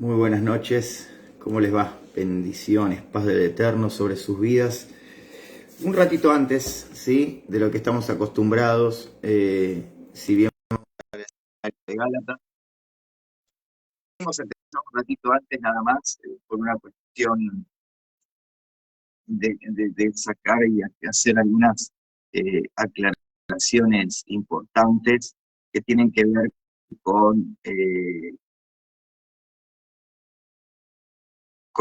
Muy buenas noches, ¿cómo les va? Bendiciones, paz del Eterno sobre sus vidas. Un ratito antes, ¿sí? De lo que estamos acostumbrados, si bien de Gálatas, hemos empezado un ratito antes nada más, por una cuestión de sacar y hacer algunas aclaraciones importantes que tienen que ver con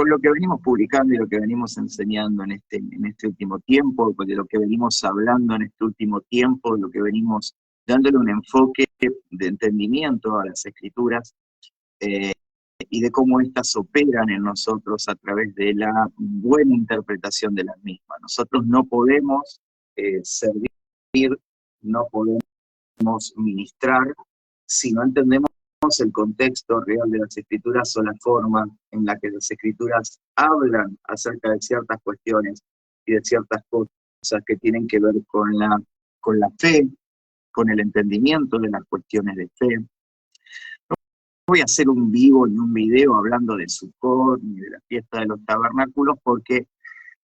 lo que venimos publicando y lo que venimos enseñando en este último tiempo, de lo que venimos hablando en este último tiempo, de lo que venimos dándole un enfoque de entendimiento a las escrituras y de cómo éstas operan en nosotros a través de la buena interpretación de las mismas. Nosotros no podemos servir, no podemos ministrar si no entendemos el contexto real de las escrituras o la forma en la que las escrituras hablan acerca de ciertas cuestiones y de ciertas cosas que tienen que ver con la fe, con el entendimiento de las cuestiones de fe. No voy a hacer un vivo ni un video hablando de Sukkot ni de la fiesta de los tabernáculos, porque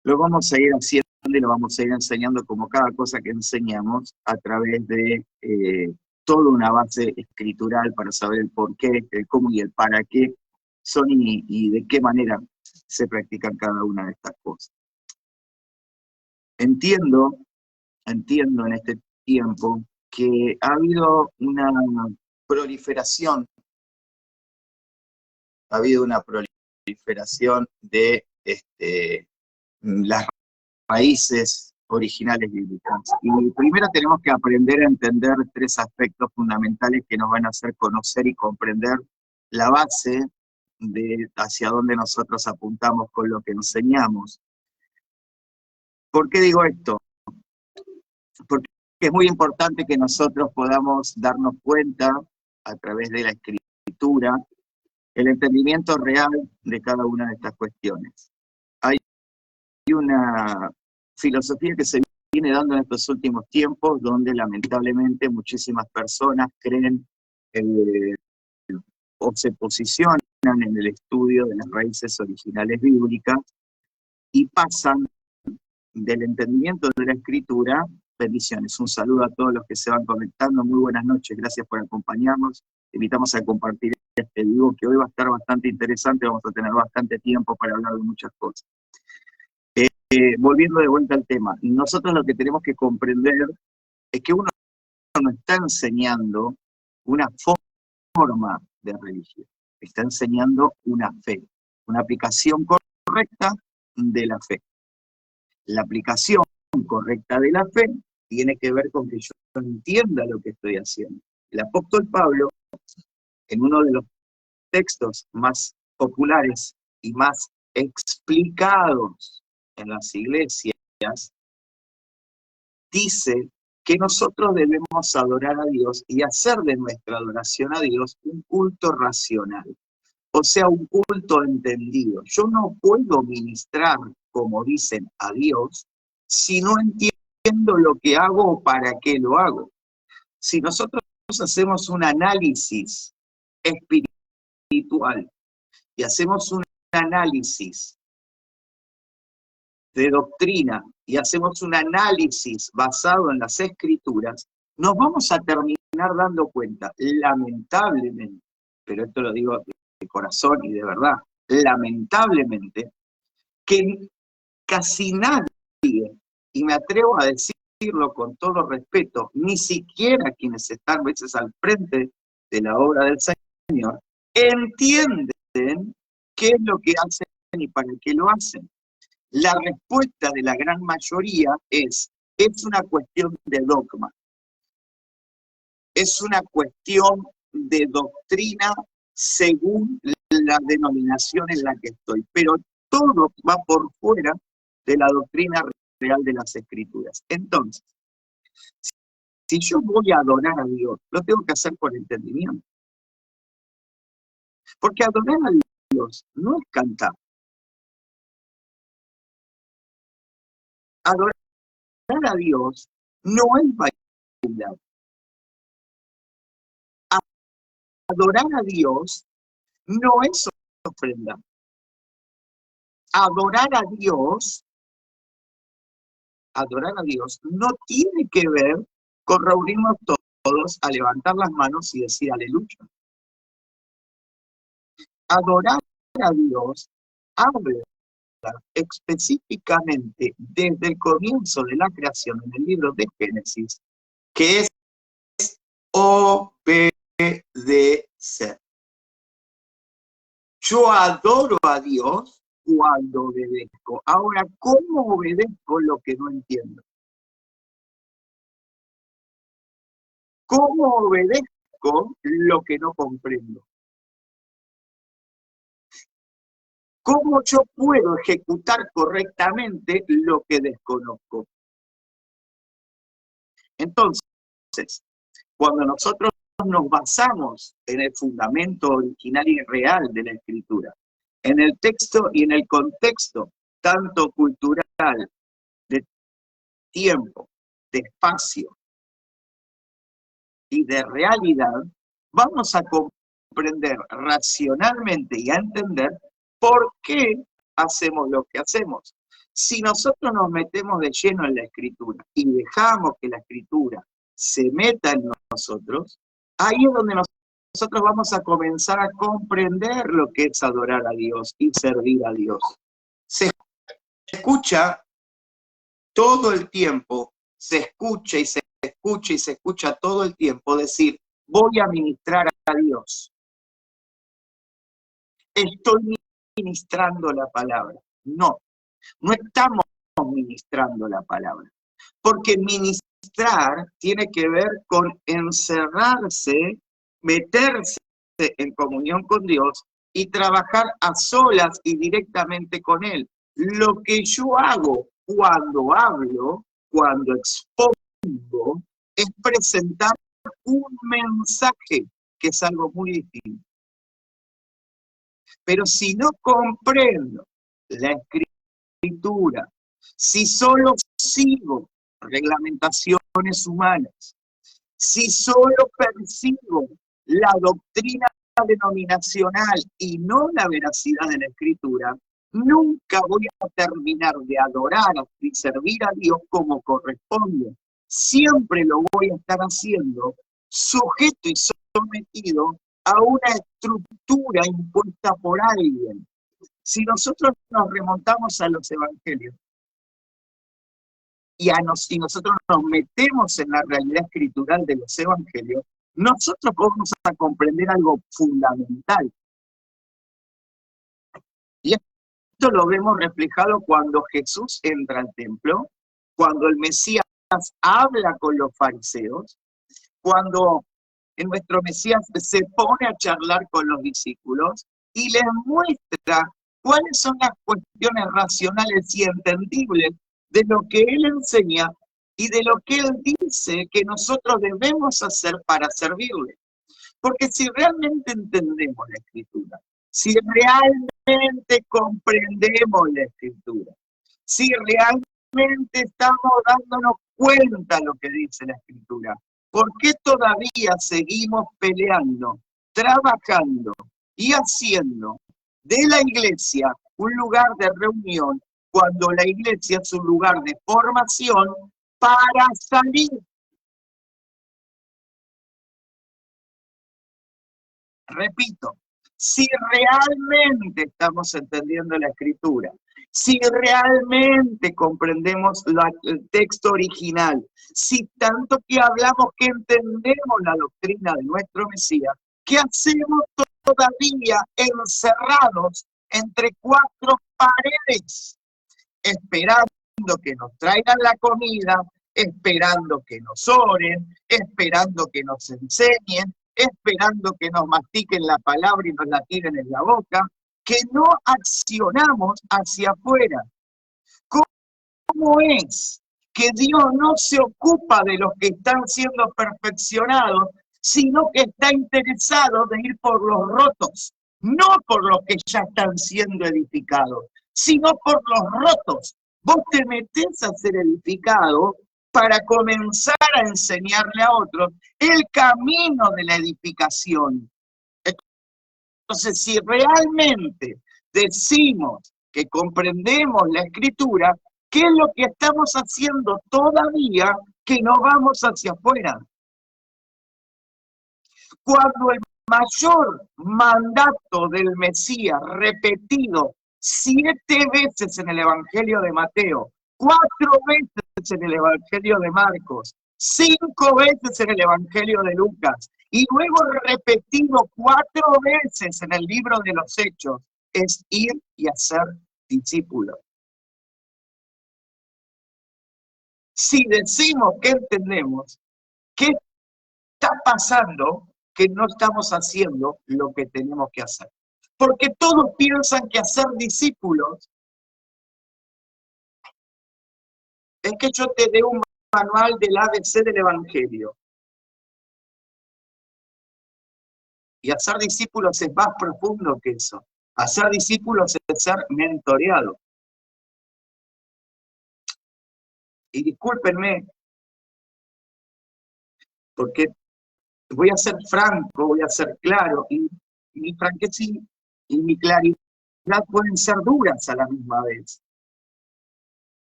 lo vamos a ir haciendo y lo vamos a ir enseñando como cada cosa que enseñamos a través de toda una base escritural para saber el por qué, el cómo y el para qué son y de qué manera se practican cada una de estas cosas. Entiendo en este tiempo que ha habido una proliferación de las raíces originales bíblicas. Y primero tenemos que aprender a entender tres aspectos fundamentales que nos van a hacer conocer y comprender la base de hacia dónde nosotros apuntamos con lo que enseñamos. ¿Por qué digo esto? Porque es muy importante que nosotros podamos darnos cuenta a través de la escritura el entendimiento real de cada una de estas cuestiones. Hay una filosofía que se viene dando en estos últimos tiempos, donde lamentablemente muchísimas personas creen o se posicionan en el estudio de las raíces originales bíblicas y pasan del entendimiento de la escritura. Bendiciones, un saludo a todos los que se van conectando, muy buenas noches, gracias por acompañarnos, te invitamos a compartir este vivo que hoy va a estar bastante interesante, vamos a tener bastante tiempo para hablar de muchas cosas. Volviendo de vuelta al tema, nosotros lo que tenemos que comprender es que uno no está enseñando una forma de religión, está enseñando una fe, una aplicación correcta de la fe. La aplicación correcta de la fe tiene que ver con que yo entienda lo que estoy haciendo. El apóstol Pablo, en uno de los textos más populares y más explicados en las iglesias, dice que nosotros debemos adorar a Dios y hacer de nuestra adoración a Dios un culto racional, o sea, un culto entendido. Yo no puedo ministrar, como dicen, a Dios si no entiendo lo que hago o para qué lo hago. Si nosotros hacemos un análisis espiritual y hacemos un análisis de doctrina y hacemos un análisis basado en las escrituras, nos vamos a terminar dando cuenta, lamentablemente, pero esto lo digo de corazón y de verdad, lamentablemente, que casi nadie, y me atrevo a decirlo con todo respeto, ni siquiera quienes están a veces al frente de la obra del Señor, entienden qué es lo que hacen y para qué lo hacen. La respuesta de la gran mayoría es una cuestión de dogma, es una cuestión de doctrina según la denominación en la que estoy, pero todo va por fuera de la doctrina real de las escrituras. Entonces, si yo voy a adorar a Dios, lo tengo que hacer por entendimiento. Porque adorar a Dios no es cantar. Adorar a Dios no es bailar. Adorar a Dios no es ofrenda. Adorar a Dios no tiene que ver con reunirnos todos a levantar las manos y decir aleluya. Adorar a Dios habla específicamente desde el comienzo de la creación en el libro de Génesis, que es obedecer. Yo adoro a Dios cuando obedezco. Ahora, ¿cómo obedezco lo que no entiendo? ¿Cómo obedezco lo que no comprendo? ¿Cómo yo puedo ejecutar correctamente lo que desconozco? Entonces, cuando nosotros nos basamos en el fundamento original y real de la Escritura, en el texto y en el contexto, tanto cultural, de tiempo, de espacio y de realidad, vamos a comprender racionalmente y a entender por qué hacemos lo que hacemos. Si nosotros nos metemos de lleno en la Escritura y dejamos que la Escritura se meta en nosotros, ahí es donde nosotros vamos a comenzar a comprender lo que es adorar a Dios y servir a Dios. Se escucha todo el tiempo, se escucha y se escucha y se escucha todo el tiempo decir, voy a ministrar a Dios. Estoy ministrando la palabra. No, no estamos ministrando la palabra. Porque ministrar tiene que ver con encerrarse, meterse en comunión con Dios y trabajar a solas y directamente con Él. Lo que yo hago cuando hablo, cuando expongo, es presentar un mensaje, que es algo muy distinto. Pero si no comprendo la Escritura, si solo sigo reglamentaciones humanas, si solo persigo la doctrina denominacional y no la veracidad de la Escritura, nunca voy a terminar de adorar y servir a Dios como corresponde. Siempre lo voy a estar haciendo sujeto y sometido a una estructura impuesta por alguien. Si nosotros nos remontamos a los evangelios y nosotros nos metemos en la realidad escritural de los evangelios, nosotros vamos a comprender algo fundamental. Y esto lo vemos reflejado cuando Jesús entra al templo, cuando el Mesías habla con los fariseos, cuando nuestro Mesías se pone a charlar con los discípulos y les muestra cuáles son las cuestiones racionales y entendibles de lo que Él enseña y de lo que Él dice que nosotros debemos hacer para servirle. Porque si realmente entendemos la Escritura, si realmente comprendemos la Escritura, si realmente estamos dándonos cuenta de lo que dice la Escritura, ¿por qué todavía seguimos peleando, trabajando y haciendo de la iglesia un lugar de reunión cuando la iglesia es un lugar de formación para salir? Repito, si realmente estamos entendiendo la Escritura, si realmente comprendemos el texto original, si tanto que hablamos que entendemos la doctrina de nuestro Mesías, ¿qué hacemos todavía encerrados entre cuatro paredes, esperando que nos traigan la comida, esperando que nos oren, esperando que nos enseñen, esperando que nos mastiquen la palabra y nos la tiren en la boca, que no accionamos hacia afuera? ¿Cómo es que Dios no se ocupa de los que están siendo perfeccionados, sino que está interesado de ir por los rotos? No por los que ya están siendo edificados, sino por los rotos. Vos te metés a ser edificado para comenzar a enseñarle a otros el camino de la edificación. Entonces, si realmente decimos que comprendemos la Escritura, ¿qué es lo que estamos haciendo todavía que no vamos hacia afuera? Cuando el mayor mandato del Mesías, repetido 7 veces en el Evangelio de Mateo, 4 veces en el Evangelio de Marcos, 5 veces en el Evangelio de Lucas, y luego repetido 4 veces en el libro de los Hechos, es ir y hacer discípulos. Si decimos que entendemos, ¿qué está pasando? Que no estamos haciendo lo que tenemos que hacer. Porque todos piensan que hacer discípulos es que yo te dé un manual del ABC del Evangelio. Y hacer discípulos es más profundo que eso. Hacer discípulos es ser mentoreado. Y discúlpenme, porque voy a ser franco, voy a ser claro, y mi franqueza y mi claridad pueden ser duras a la misma vez.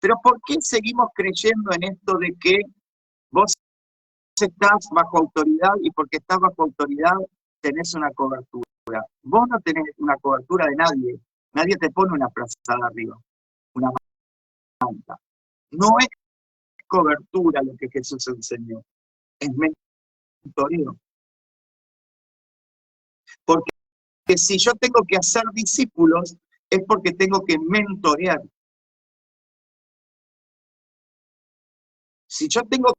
Pero ¿por qué seguimos creyendo en esto de que vos estás bajo autoridad y porque estás bajo autoridad tenés una cobertura? Vos no tenés una cobertura de nadie. Nadie te pone una frazada arriba, una manta. No es cobertura lo que Jesús enseñó, es mentoreo. Porque si yo tengo que hacer discípulos, es porque tengo que mentorear. Si yo tengo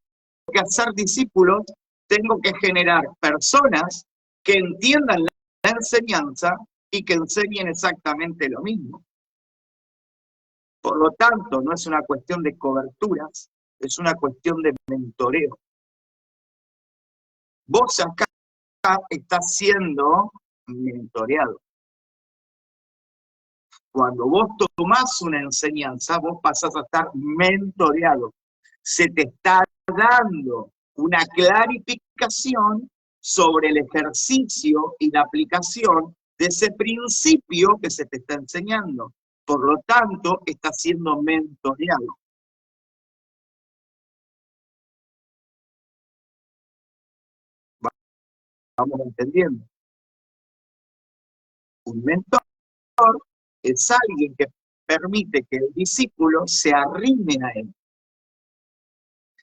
que hacer discípulos, tengo que generar personas que entiendan la enseñanza y que enseñen exactamente lo mismo. Por lo tanto, no es una cuestión de coberturas, es una cuestión de mentoreo. Vos acá estás siendo mentoreado. Cuando vos tomás una enseñanza, vos pasás a estar mentoreado. Se te está dando una clarificación sobre el ejercicio y la aplicación de ese principio que se te está enseñando. Por lo tanto, estás siendo mentoreado. Vamos entendiendo. Un mentor es alguien que permite que el discípulo se arrime a él.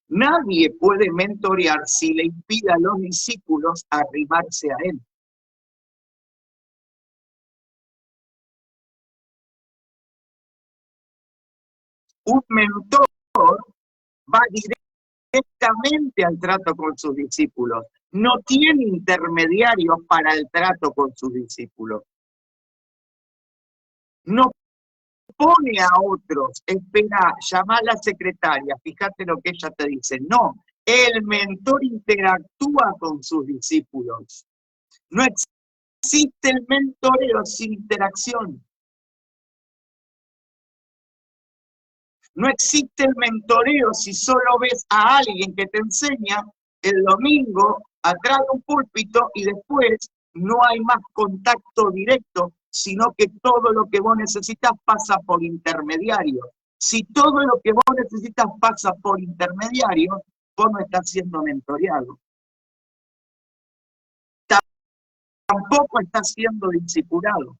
Nadie puede mentorear si le impide a los discípulos arrimarse a él. Un mentor va directamente al trato con sus discípulos. No tiene intermediarios para el trato con sus discípulos. No pone a otros, espera, llama a la secretaria, fíjate lo que ella te dice. No, el mentor interactúa con sus discípulos. No existe el mentoreo sin interacción. No existe el mentoreo si solo ves a alguien que te enseña el domingo atrás de un púlpito y después no hay más contacto directo, sino que todo lo que vos necesitas pasa por intermediario. Si todo lo que vos necesitas pasa por intermediario, vos no estás siendo mentoreado. Tampoco estás siendo discipulado.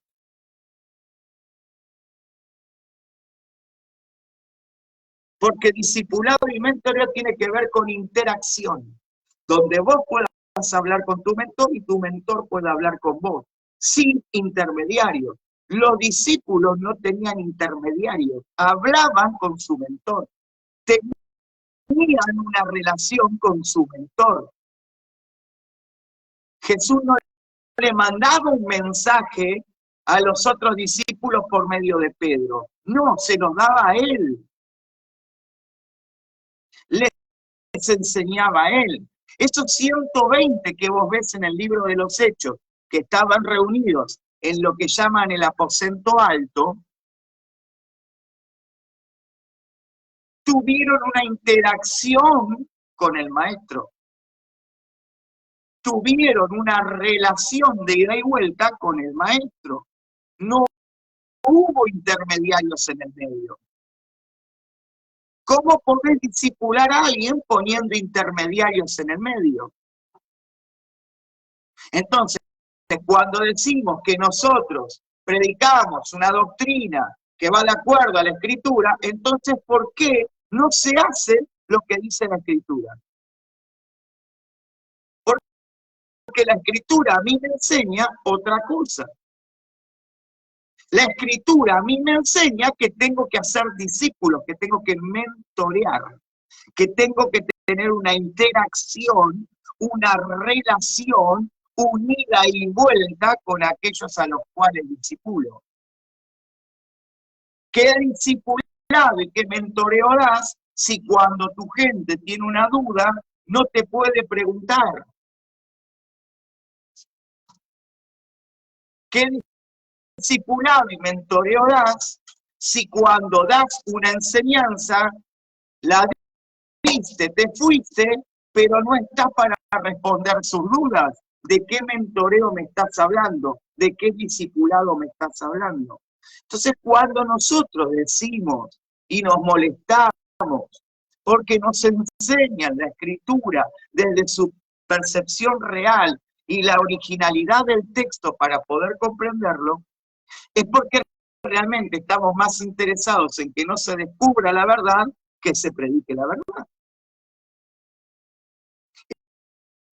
Porque discipulado y mentoreo tiene que ver con interacción, donde vos puedas hablar con tu mentor y tu mentor pueda hablar con vos, sin intermediarios. Los discípulos no tenían intermediarios, hablaban con su mentor, tenían una relación con su mentor. Jesús no le mandaba un mensaje a los otros discípulos por medio de Pedro, no, se los daba a él. Les enseñaba a él. Esos 120 que vos ves en el libro de los Hechos, que estaban reunidos en lo que llaman el aposento alto, tuvieron una interacción con el maestro. tuvieron una relación de ida y vuelta con el maestro. No hubo intermediarios en el medio. ¿Cómo podés discipular a alguien poniendo intermediarios en el medio? Entonces, cuando decimos que nosotros predicamos una doctrina que va de acuerdo a la Escritura, entonces, ¿por qué no se hace lo que dice la Escritura? Porque la Escritura a mí me enseña otra cosa. La Escritura a mí me enseña que tengo que hacer discípulos, que tengo que mentorear, que tengo que tener una interacción, una relación unida y vuelta con aquellos a los cuales discipulo. ¿Qué discipulado y qué mentoreo das si cuando tu gente tiene una duda no te puede preguntar? ¿Qué discipulado y mentoreo das si cuando das una enseñanza la diste, te fuiste, pero no estás para responder sus dudas? ¿De qué mentoreo me estás hablando? ¿De qué discipulado me estás hablando? Entonces, cuando nosotros decimos y nos molestamos porque nos enseñan la Escritura desde su percepción real y la originalidad del texto para poder comprenderlo, es porque realmente estamos más interesados en que no se descubra la verdad que se predique la verdad.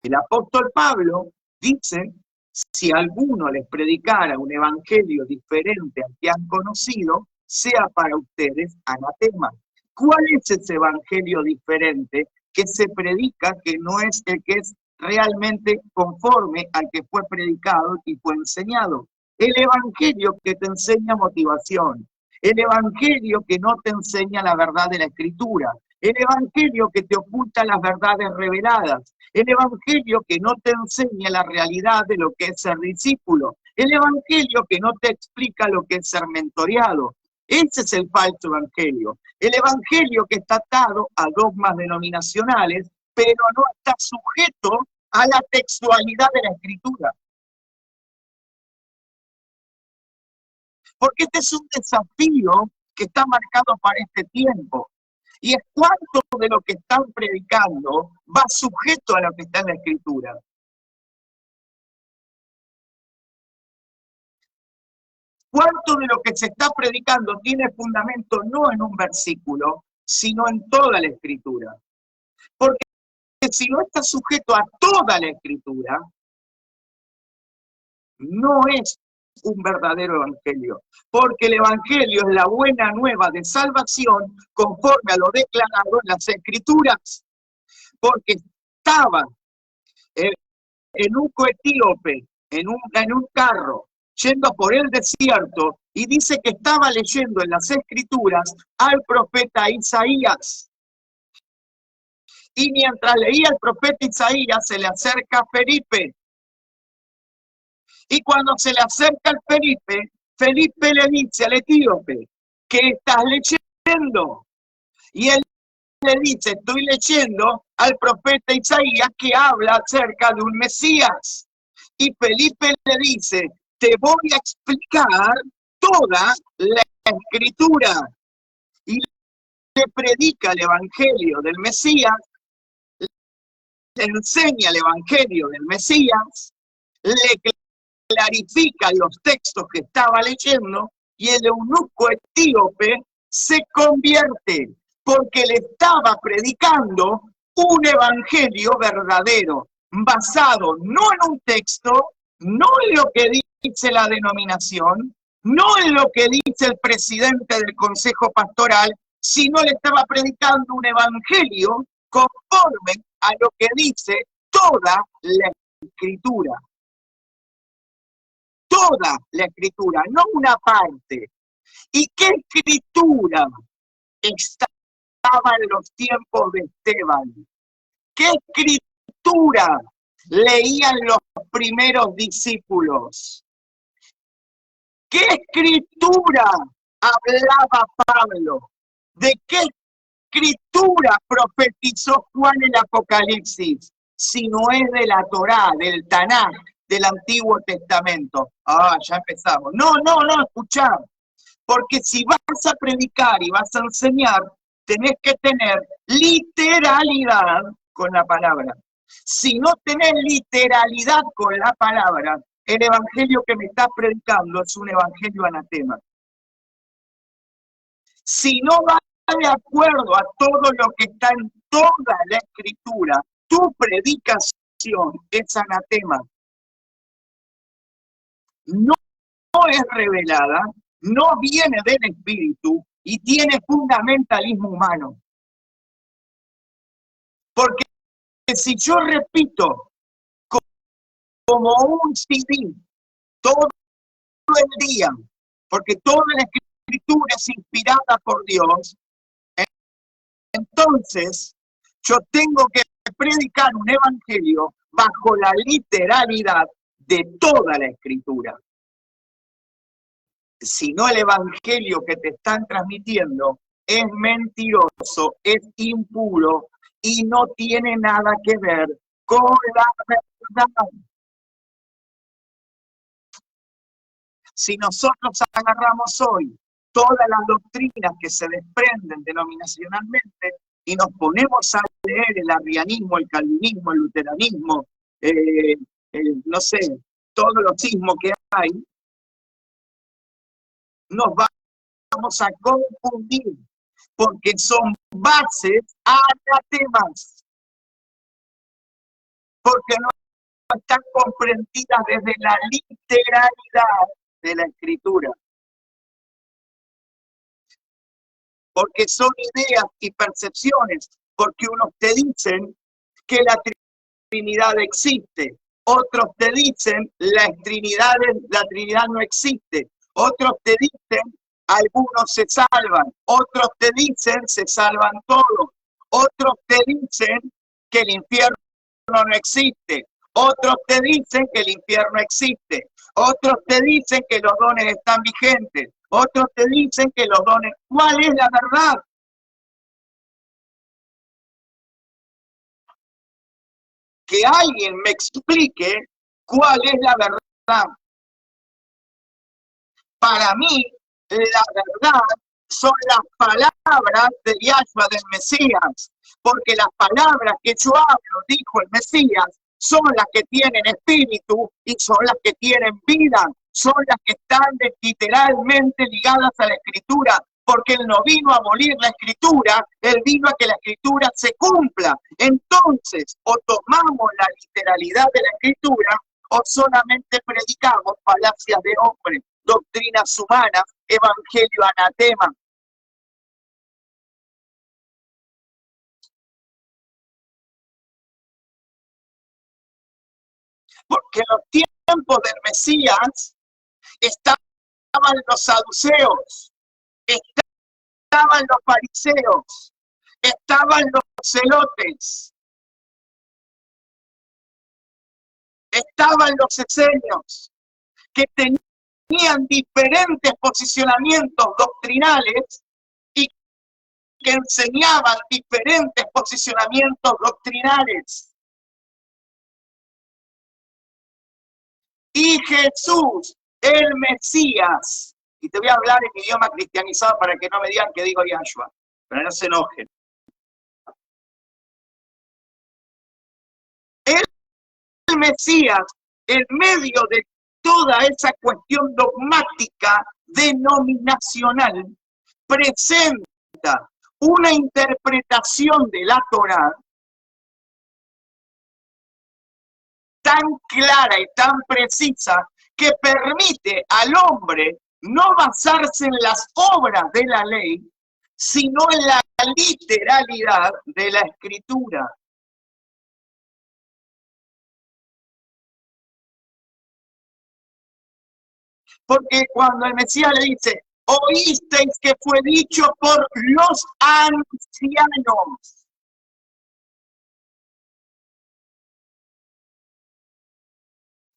El apóstol Pablo dice, si alguno les predicara un evangelio diferente al que han conocido, sea para ustedes anatema. ¿Cuál es ese evangelio diferente que se predica que no es el que es realmente conforme al que fue predicado y fue enseñado? El evangelio que te enseña motivación, el evangelio que no te enseña la verdad de la Escritura, el evangelio que te oculta las verdades reveladas, el evangelio que no te enseña la realidad de lo que es ser discípulo, el evangelio que no te explica lo que es ser mentoreado. Ese es el falso evangelio. El evangelio que está atado a dogmas denominacionales, pero no está sujeto a la textualidad de la Escritura. Porque este es un desafío que está marcado para este tiempo. Y es cuánto de lo que están predicando va sujeto a lo que está en la Escritura. ¿Cuánto de lo que se está predicando tiene fundamento no en un versículo, sino en toda la Escritura? Porque si no está sujeto a toda la Escritura, no es un verdadero evangelio, porque el evangelio es la buena nueva de salvación conforme a lo declarado en las Escrituras. Porque estaba en un etíope, en un carro, yendo por el desierto, y dice que estaba leyendo en las Escrituras al profeta Isaías. Y mientras leía el profeta Isaías, se le acerca Felipe. Y cuando se le acerca al Felipe, Felipe le dice al etíope, ¿qué estás leyendo? Y él le dice, estoy leyendo al profeta Isaías que habla acerca de un Mesías. Y Felipe le dice, te voy a explicar toda la Escritura. Y le predica el Evangelio del Mesías, le enseña el Evangelio del Mesías, le clarifica los textos que estaba leyendo, y el eunuco etíope se convierte, porque le estaba predicando un evangelio verdadero, basado no en un texto, no en lo que dice la denominación, no en lo que dice el presidente del consejo pastoral, sino le estaba predicando un evangelio conforme a lo que dice toda la Escritura. Toda la Escritura, no una parte. ¿Y qué Escritura estaba en los tiempos de Esteban? ¿Qué Escritura leían los primeros discípulos? ¿Qué Escritura hablaba Pablo? ¿De qué Escritura profetizó Juan el Apocalipsis? si no es de la Torá, del Tanaj, del Antiguo Testamento? Ah, ya empezamos. No, escuchá. Porque si vas a predicar y vas a enseñar, tenés que tener literalidad con la palabra. Si no tenés literalidad con la palabra, el evangelio que me estás predicando es un evangelio anatema. Si no va de acuerdo a todo lo que está en toda la escritura, tu predicación es anatema. No es revelada, no viene del espíritu y tiene fundamentalismo humano. Porque si yo repito como un CD todo el día, porque toda la escritura es inspirada por Dios, entonces yo tengo que predicar un evangelio bajo la literalidad de toda la escritura. Si no, el evangelio que te están transmitiendo es mentiroso, es impuro y no tiene nada que ver con la verdad. Si nosotros agarramos hoy todas las doctrinas que se desprenden denominacionalmente y nos ponemos a leer el arrianismo, el calvinismo, el luteranismo, no sé, todos los sismos que hay, nos vamos a confundir, porque son bases anatemas, porque no están comprendidas desde la literalidad de la escritura. Porque son ideas y percepciones, porque unos te dicen que la Trinidad existe, otros te dicen la Trinidad no existe, otros te dicen algunos se salvan, otros te dicen se salvan todos, otros te dicen que el infierno no existe, otros te dicen que el infierno existe, otros te dicen que los dones están vigentes, otros te dicen que los dones... ¿Cuál es la verdad? Que alguien me explique cuál es la verdad. Para mí, la verdad son las palabras de Yahshua del Mesías, porque las palabras que yo hablo, dijo el Mesías, son las que tienen espíritu y son las que tienen vida, son las que están literalmente ligadas a la escritura, porque él no vino a abolir la escritura, él vino a que la escritura se cumpla. Entonces, o tomamos la literalidad de la escritura, o solamente predicamos falacias de hombres, doctrinas humanas, evangelio anatema. Porque en los tiempos del Mesías estaban los saduceos, estaban los fariseos, estaban los celotes, estaban los esenios, que tenían diferentes posicionamientos doctrinales y que enseñaban diferentes posicionamientos doctrinales. Y Jesús, el Mesías, y te voy a hablar en idioma cristianizado para que no me digan que digo Yahshua, pero no se enojen. El Mesías, en medio de toda esa cuestión dogmática denominacional, presenta una interpretación de la Torá tan clara y tan precisa que permite al hombre no basarse en las obras de la ley, sino en la literalidad de la escritura. Porque cuando el Mesías le dice, oísteis que fue dicho por los ancianos.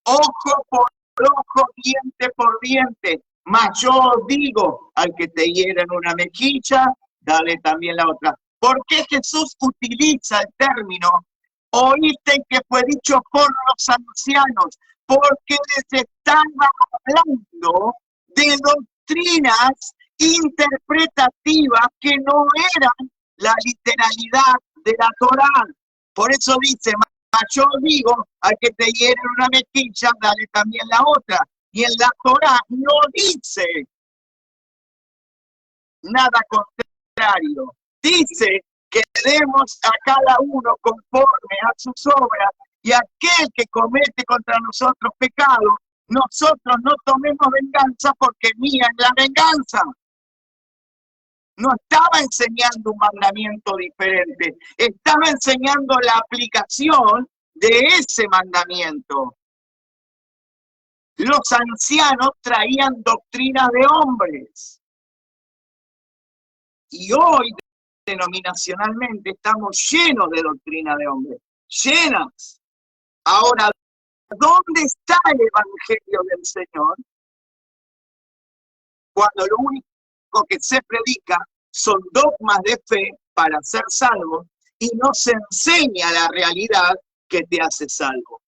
Ojo por ojo, diente por diente. Mas yo digo, al que te hiera en una mejilla, dale también la otra. ¿Por qué Jesús utiliza el término Oíste que fue dicho por los ancianos, porque les estaba hablando de doctrinas interpretativas que no eran la literalidad de la Torá. Por eso dice, yo digo, al que te hiere una mejilla, dale también la otra. Y en la Torá no dice nada contrario. Dice que demos a cada uno conforme a sus obras, y aquel que comete contra nosotros pecado, nosotros no tomemos venganza, porque mía es la venganza. No estaba enseñando un mandamiento diferente, estaba enseñando la aplicación de ese mandamiento. Los ancianos traían doctrina de hombres. Y hoy, denominacionalmente, estamos llenos de doctrina de hombres. Llenas. Ahora, ¿dónde está el Evangelio del Señor? Cuando lo único que se predica son dogmas de fe para ser salvo y no se enseña la realidad que te hace salvo.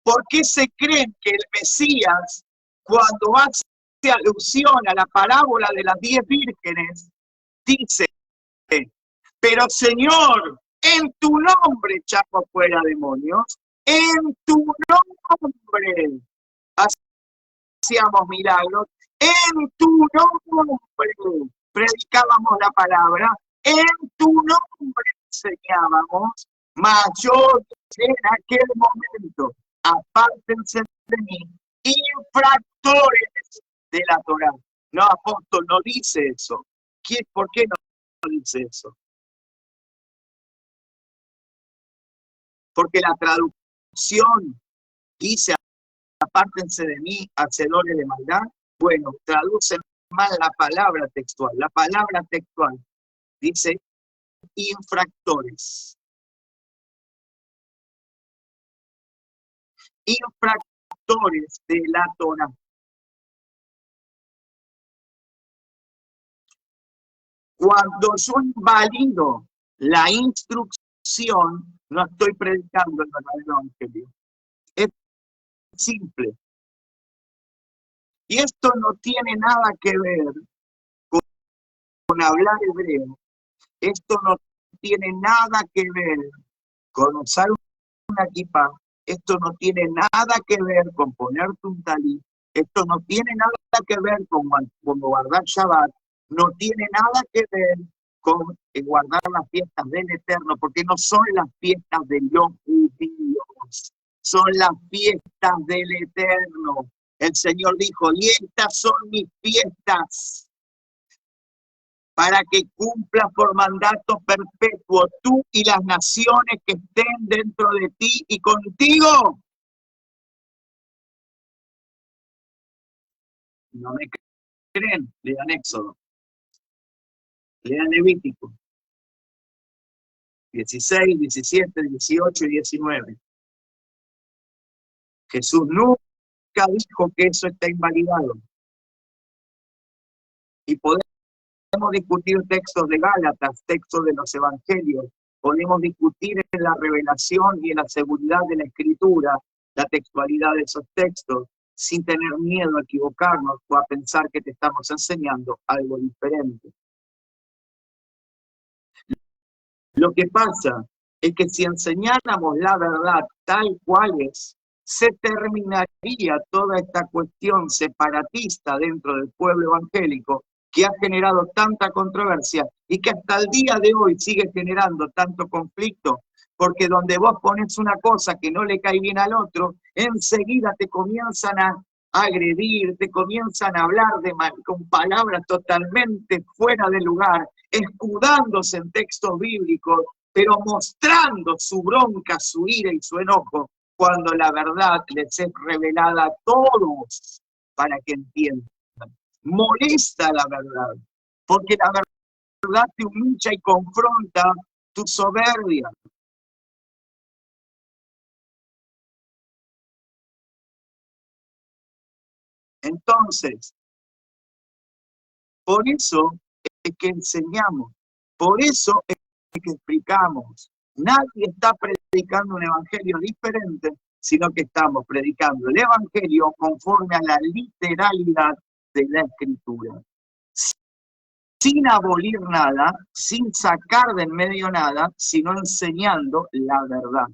¿Por qué se creen que el Mesías, cuando hace alusión a la parábola de las 10 vírgenes, dice, pero Señor, en tu nombre echamos fuera demonios, en tu nombre hacíamos milagros, en tu nombre predicábamos la palabra, en tu nombre enseñábamos, mas yo en aquel momento, apártense de mí, infractores de la Torá. No, apóstol, no dice eso. ¿Por qué no dice eso? Porque la traducción dice, apártense de mí, hacedores de maldad. Bueno, traduce mal la palabra textual. La palabra textual dice infractores. Infractores de la Torá. Cuando yo invalido la instrucción, no estoy predicando el verdadero evangelio. Es simple. Y esto no tiene nada que ver con hablar hebreo. Esto no tiene nada que ver con usar una equipa. Esto no tiene nada que ver con ponerte un talí. Esto no tiene nada que ver con guardar Shabbat. No tiene nada que ver con guardar las fiestas del Eterno, porque no son las fiestas de los judíos, son las fiestas del Eterno. El Señor dijo, y estas son mis fiestas, para que cumplas por mandato perpetuo tú y las naciones que estén dentro de ti y contigo. No me creen, lean Éxodo, lean Levítico 16, 17, 18 y 19. Jesús nunca dijo que eso está invalidado. Y podemos discutir textos de Gálatas, textos de los evangelios, podemos discutir en la revelación y en la seguridad de la escritura, la textualidad de esos textos, sin tener miedo a equivocarnos o a pensar que te estamos enseñando algo diferente. Lo que pasa es que si enseñáramos la verdad tal cual es, se terminaría toda esta cuestión separatista dentro del pueblo evangélico que ha generado tanta controversia y que hasta el día de hoy sigue generando tanto conflicto, porque donde vos pones una cosa que no le cae bien al otro, enseguida te comienzan a agredir, te comienzan a hablar con palabras totalmente fuera de lugar, escudándose en textos bíblicos, pero mostrando su bronca, su ira y su enojo, cuando la verdad les es revelada a todos para que entiendan. Molesta la verdad, porque la verdad te humilla y confronta tu soberbia. Entonces, por eso que enseñamos. Por eso es que explicamos. Nadie está predicando un evangelio diferente, sino que estamos predicando el evangelio conforme a la literalidad de la Escritura. Sin abolir nada, sin sacar de en medio nada, sino enseñando la verdad.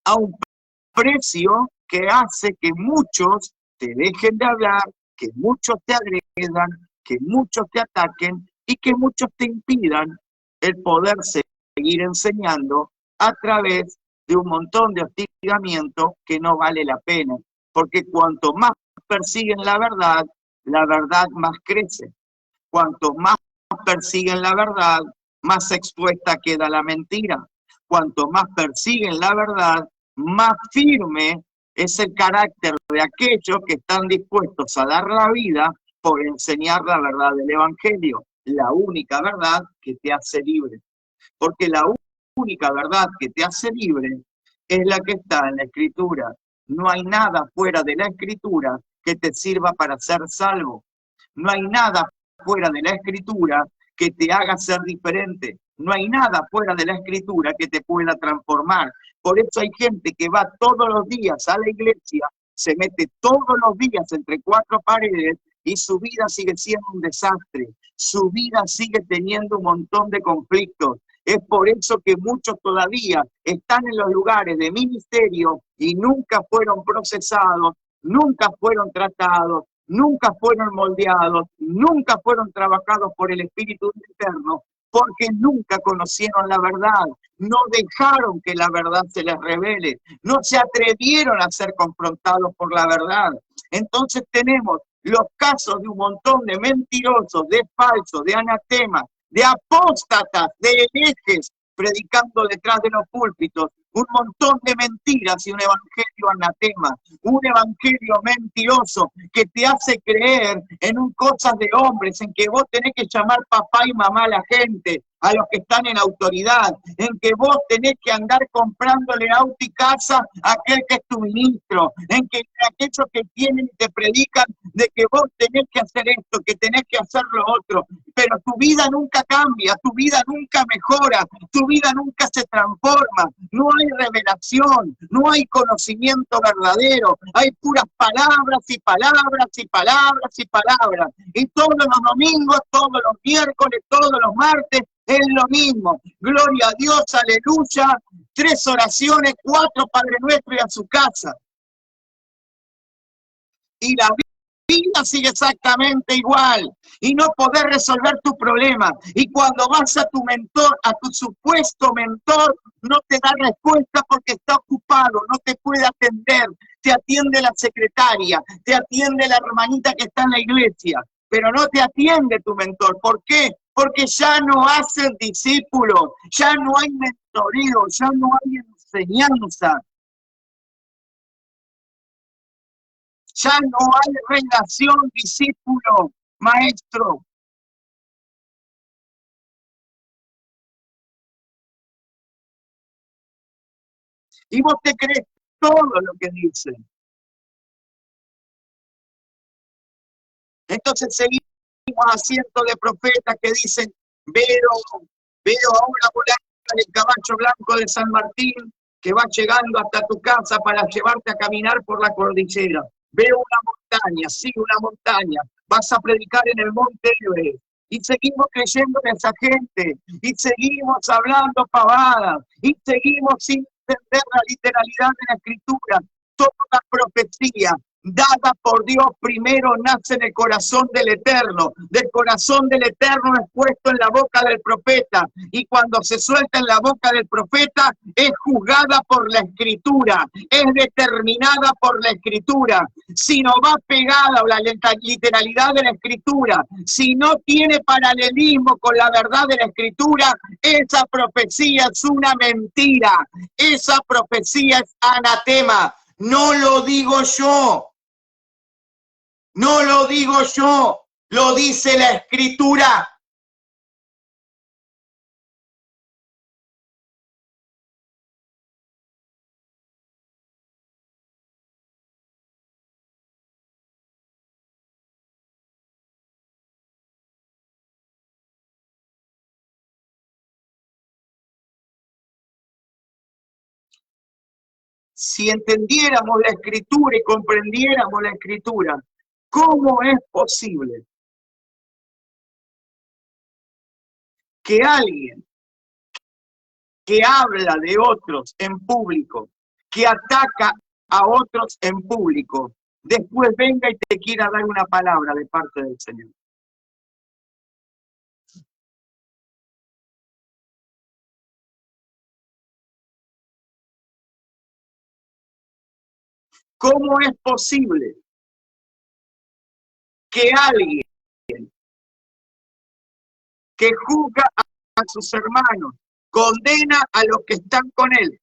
A un precio que hace que muchos te dejen de hablar, que muchos te agredan, que muchos te ataquen y que muchos te impidan el poder seguir enseñando a través de un montón de hostigamiento que no vale la pena. Porque cuanto más persiguen la verdad más crece. Cuanto más persiguen la verdad, más expuesta queda la mentira. Cuanto más persiguen la verdad, más firme es el carácter de aquellos que están dispuestos a dar la vida por enseñar la verdad del Evangelio, la única verdad que te hace libre. Porque la única verdad que te hace libre es la que está en la Escritura. No hay nada fuera de la Escritura que te sirva para ser salvo. No hay nada fuera de la Escritura que te haga ser diferente. No hay nada fuera de la Escritura que te pueda transformar. Por eso hay gente que va todos los días a la iglesia, se mete todos los días entre cuatro paredes y su vida sigue siendo un desastre. Su vida sigue teniendo un montón de conflictos. Es por eso que muchos todavía están en los lugares de ministerio y nunca fueron procesados, nunca fueron tratados, nunca fueron moldeados, nunca fueron trabajados por el Espíritu Eterno, porque nunca conocieron la verdad, no dejaron que la verdad se les revele, no se atrevieron a ser confrontados por la verdad. Entonces tenemos los casos de un montón de mentirosos, de falsos, de anatemas, de apóstatas, de herejes, predicando detrás de los púlpitos, un montón de mentiras y un evangelio anatema, un evangelio mentiroso que te hace creer en cosas de hombres, en que vos tenés que llamar papá y mamá a la gente, a los que están en autoridad, en que vos tenés que andar comprándole auto y casa a aquel que es tu ministro, en que aquellos que tienen y te predican de que vos tenés que hacer esto, que tenés que hacer lo otro, pero tu vida nunca cambia, tu vida nunca mejora, tu vida nunca se transforma, no hay revelación, no hay conocimiento verdadero, hay puras palabras y palabras y palabras y palabras, y todos los domingos, todos los miércoles, todos los martes, es lo mismo. Gloria a Dios, aleluya, 3 oraciones, 4 Padre Nuestro y a su casa. Y la vida sigue exactamente igual y no podés resolver tu problema. Y cuando vas a tu mentor, a tu supuesto mentor, no te da respuesta porque está ocupado, no te puede atender. Te atiende la secretaria, te atiende la hermanita que está en la iglesia, pero no te atiende tu mentor. ¿Por qué? Porque ya no hacen discípulos, ya no hay mentoreo, ya no hay enseñanza. Ya no hay relación discípulo-maestro. Y vos te crees todo lo que dicen. Entonces seguimos haciendo de profetas que dicen, veo ahora volar el caballo blanco de San Martín que va llegando hasta tu casa para llevarte a caminar por la cordillera. Veo una montaña, sí, una montaña. Vas a predicar en el Monte Everest. Y seguimos creyendo en esa gente. Y seguimos hablando pavadas. Y seguimos sin entender la literalidad de la Escritura. Toda profecía dada por Dios primero nace en el corazón del Eterno. Del corazón del Eterno es puesto en la boca del profeta. Y cuando se suelta en la boca del profeta, es juzgada por la Escritura, es determinada por la Escritura. Si no va pegada a la literalidad de la Escritura, si no tiene paralelismo con la verdad de la Escritura, esa profecía es una mentira. Esa profecía es anatema. No lo digo yo. No lo digo yo, lo dice la Escritura. si entendiéramos la Escritura y comprendiéramos la Escritura, ¿cómo es posible que alguien que habla de otros en público, que ataca a otros en público, después venga y te quiera dar una palabra de parte del Señor? ¿Cómo es posible que alguien que juzga a sus hermanos, condena a los que están con él,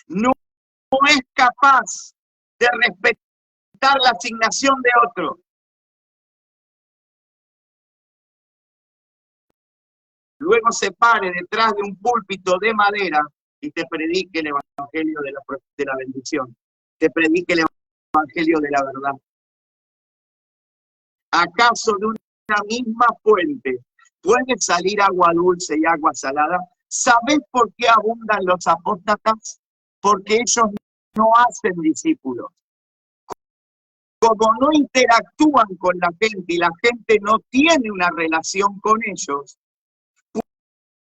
no es capaz de respetar la asignación de otro? Luego se pare detrás de un púlpito de madera y te predique el evangelio de la bendición, te predique el evangelio de la verdad. ¿Acaso de una misma fuente puede salir agua dulce y agua salada? ¿Sabés por qué abundan los apóstatas? Porque ellos no hacen discípulos. Como no interactúan con la gente y la gente no tiene una relación con ellos,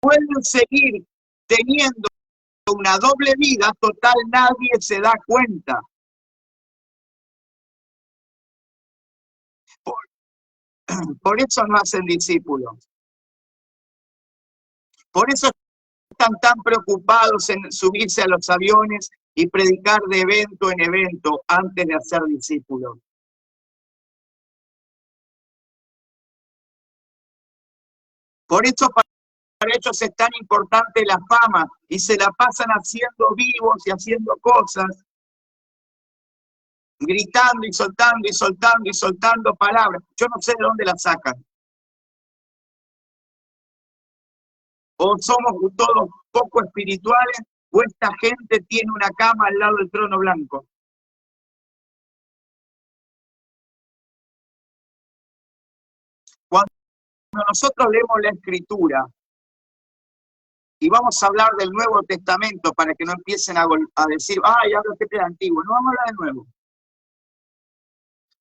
pueden seguir teniendo una doble vida, total, nadie se da cuenta. Por eso no hacen discípulos. Por eso están tan preocupados en subirse a los aviones y predicar de evento en evento antes de hacer discípulos. Por eso para ellos es tan importante la fama y se la pasan haciendo vivos y haciendo cosas, gritando y soltando y soltando y soltando palabras. Yo no sé de dónde las sacan. O somos todos poco espirituales, o esta gente tiene una cama al lado del trono blanco. Cuando nosotros leemos la Escritura y vamos a hablar del Nuevo Testamento para que no empiecen a decir, ay, hablo que es antiguo, no vamos a hablar de nuevo.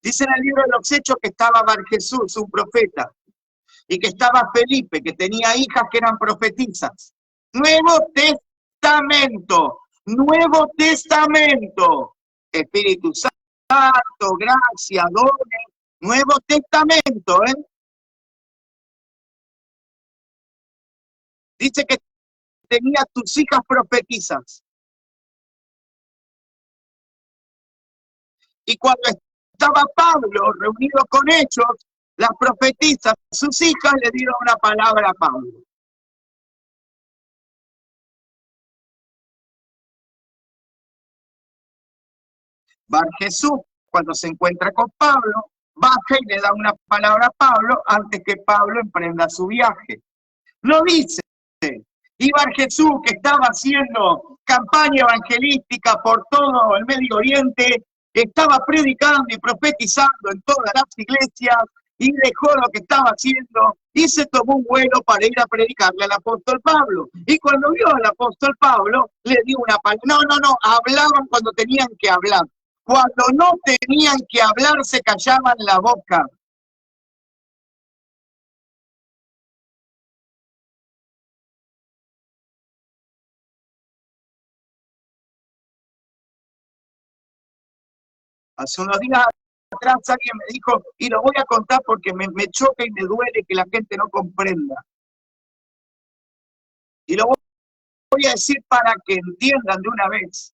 Dice en el libro de los Hechos que estaba Bar Jesús, un profeta, y que estaba Felipe, que tenía hijas que eran profetisas. Nuevo Testamento, Nuevo Testamento, Espíritu Santo, gracia, dones, Nuevo Testamento, Dice que tenía tus hijas profetizas. Y cuando estaba Pablo reunido con ellos, las profetizas, sus hijas, le dieron una palabra a Pablo. Bar Jesús, cuando se encuentra con Pablo, baja y le da una palabra a Pablo antes que Pablo emprenda su viaje. No dice, y Bar Jesús, que estaba haciendo campaña evangelística por todo el Medio Oriente, estaba predicando y profetizando en todas las iglesias, y dejó lo que estaba haciendo y se tomó un vuelo para ir a predicarle al apóstol Pablo. Y cuando vio al apóstol Pablo, le dio una palabra. No, hablaban cuando tenían que hablar. Cuando no tenían que hablar, se callaban la boca. Hace unos días atrás alguien me dijo, y lo voy a contar porque me choca y me duele que la gente no comprenda. Y lo voy a decir para que entiendan de una vez.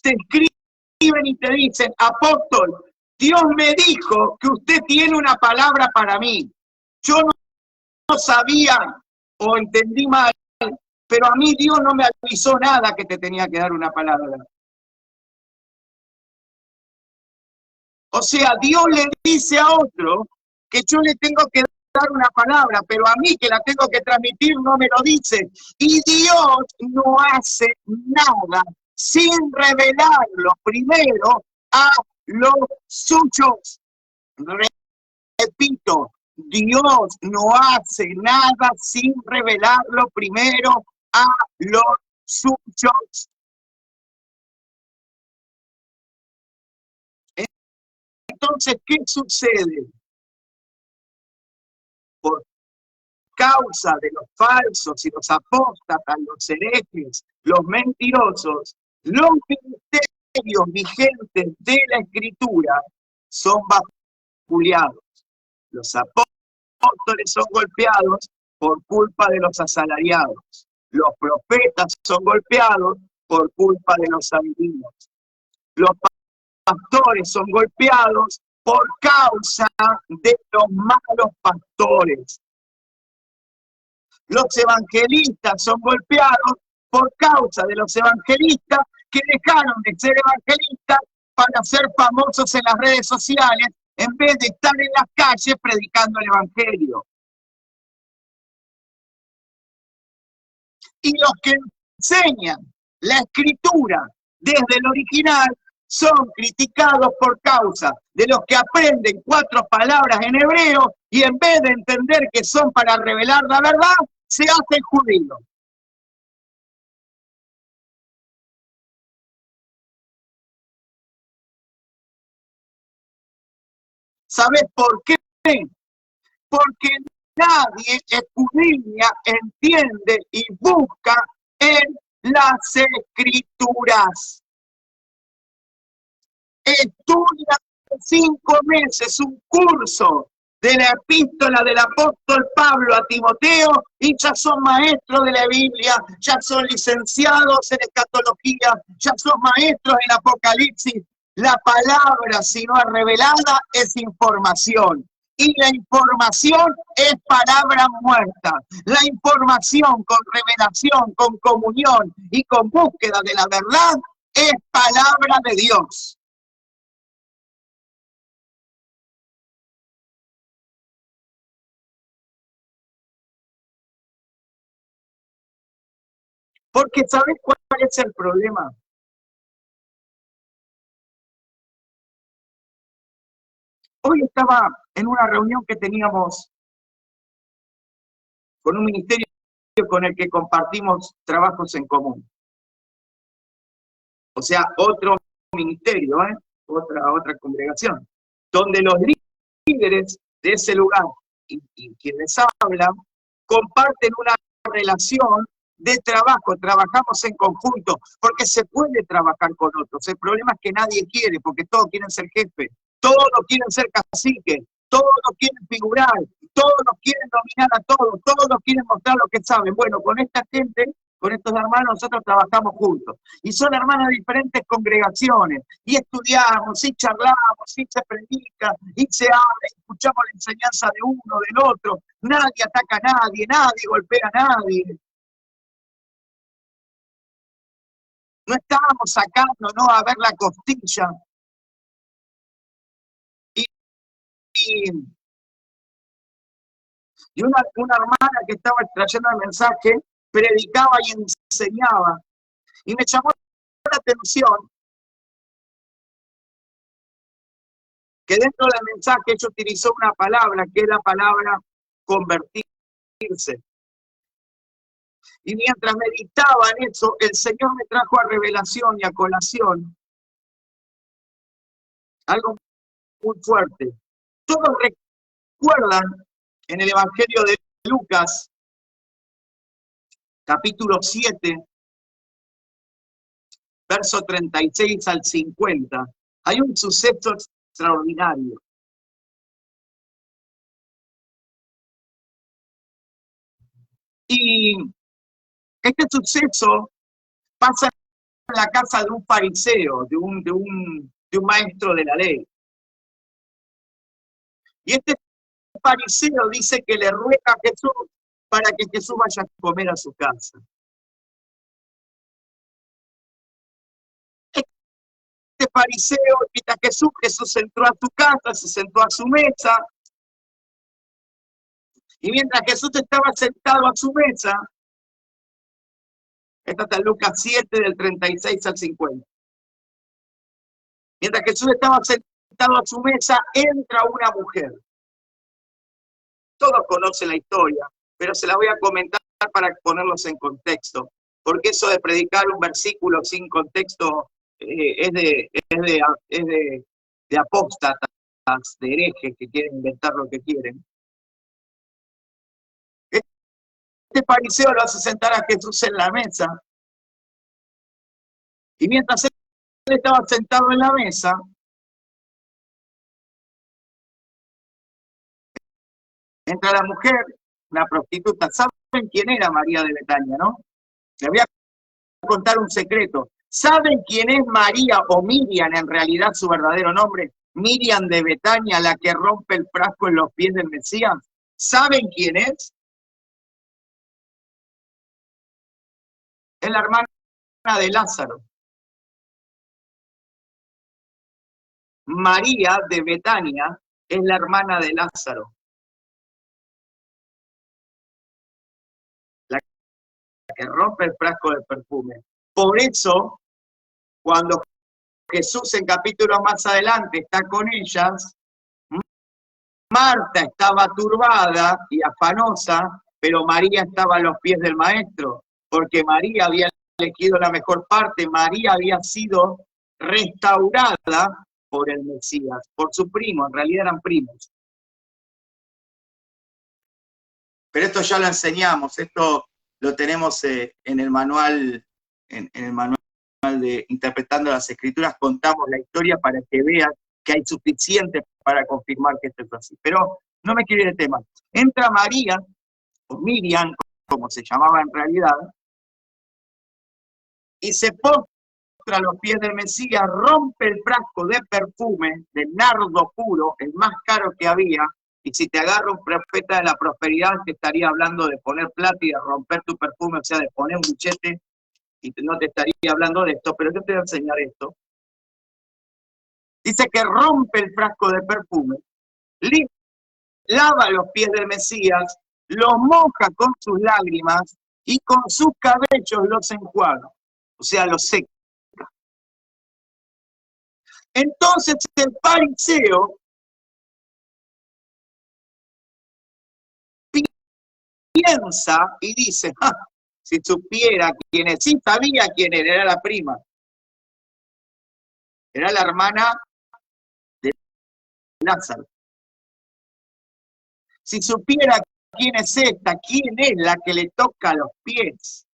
Te escriben y te dicen, apóstol, Dios me dijo que usted tiene una palabra para mí. Yo no sabía o entendí mal, pero a mí Dios no me avisó nada que te tenía que dar una palabra. O sea, Dios le dice a otro que yo le tengo que dar una palabra, pero a mí que la tengo que transmitir no me lo dice. Y Dios no hace nada sin revelarlo primero a los suyos. Repito, Dios no hace nada sin revelarlo primero a los suyos. Entonces, ¿qué sucede? Por causa de los falsos y los apóstatas, los herejes, los mentirosos, los ministerios vigentes de la Escritura son vapuleados. Los apóstoles son golpeados por culpa de los asalariados. Los profetas son golpeados por culpa de los adivinos. Los pastores son golpeados por causa de los malos pastores. Los evangelistas son golpeados por causa de los evangelistas que dejaron de ser evangelistas para ser famosos en las redes sociales en vez de estar en las calles predicando el evangelio. Y los que enseñan la escritura desde el original son criticados por causa de los que aprenden 4 palabras en hebreo y en vez de entender que son para revelar la verdad, se hacen judíos. ¿Sabes por qué? Porque nadie escudriña, entiende y busca en las escrituras. Estudia 5 meses un curso de la epístola del apóstol Pablo a Timoteo y ya son maestros de la Biblia, ya son licenciados en escatología, ya son maestros en Apocalipsis. La palabra, si no es revelada, es información. Y la información es palabra muerta. La información con revelación, con comunión y con búsqueda de la verdad es palabra de Dios. Porque ¿sabes cuál es el problema? Hoy estaba en una reunión que teníamos con un ministerio con el que compartimos trabajos en común. O sea, otro ministerio, otra congregación, donde los líderes de ese lugar y quienes hablan comparten una relación de trabajo, trabajamos en conjunto, porque se puede trabajar con otros. El problema es que nadie quiere, porque todos quieren ser jefe, todos quieren ser cacique, todos quieren figurar, todos quieren dominar a todos quieren mostrar lo que saben. Bueno, con esta gente, con estos hermanos, nosotros trabajamos juntos. Y son hermanos de diferentes congregaciones, y estudiamos, y charlamos, y se predica, y se habla, y escuchamos la enseñanza de uno, del otro. Nadie ataca a nadie, nadie golpea a nadie. No estábamos sacando, no, a ver la costilla. Y una hermana que estaba trayendo el mensaje predicaba y enseñaba. Y me llamó la atención que dentro del mensaje ella utilizó una palabra, que es la palabra convertirse. Y mientras meditaba en eso, el Señor me trajo a revelación y a colación algo muy fuerte. Todos recuerdan en el Evangelio de Lucas, capítulo 7, verso 36 al 50, hay un suceso extraordinario. Y este suceso pasa en la casa de un fariseo, de un maestro de la ley. Y este fariseo dice que le ruega a Jesús para que Jesús vaya a comer a su casa. Este fariseo invita a Jesús, Jesús entró a su casa, se sentó a su mesa, y mientras Jesús estaba sentado a su mesa, esta está en Lucas 7, del 36 al 50. Mientras Jesús estaba sentado a su mesa, entra una mujer. todos conocen la historia, pero se la voy a comentar para ponerlos en contexto, porque eso de predicar un versículo sin contexto de apóstatas, de herejes que quieren inventar lo que quieren. Este fariseo lo hace sentar a Jesús en la mesa, y mientras él estaba sentado en la mesa, entra la mujer, una prostituta. ¿Saben quién era María de Betania, no? Le voy a contar un secreto. ¿Saben quién es María o Miriam, en realidad su verdadero nombre? Miriam de Betania, la que rompe el frasco en los pies del Mesías. ¿Saben quién es? Es la hermana de Lázaro. María de Betania es la hermana de Lázaro, la que rompe el frasco de perfume. Por eso, cuando Jesús en capítulos más adelante está con ellas, Marta estaba turbada y afanosa, pero María estaba a los pies del Maestro, porque María había elegido la mejor parte. María había sido restaurada por el Mesías, por su primo, en realidad eran primos. Pero esto ya lo enseñamos, esto lo tenemos en el manual, en el manual de Interpretando las Escrituras, contamos la historia para que vean que hay suficiente para confirmar que esto es así. Pero no me quiero ir de tema. Entra María, o Miriam, como se llamaba en realidad, y se postra a los pies del Mesías, rompe el frasco de perfume, de nardo puro, el más caro que había. Y si te agarra un profeta de la prosperidad, te estaría hablando de poner plata y de romper tu perfume, o sea, de poner un billete, y no te estaría hablando de esto, pero yo te voy a enseñar esto. Dice que rompe el frasco de perfume, lava los pies del Mesías, los moja con sus lágrimas y con sus cabellos los enjuaga, o sea, los seca. Entonces el fariseo piensa y dice, si supiera quién es, sí sabía quién era la prima, era la hermana de Lázaro. Si supiera quién es esta, quién es la que le toca los pies.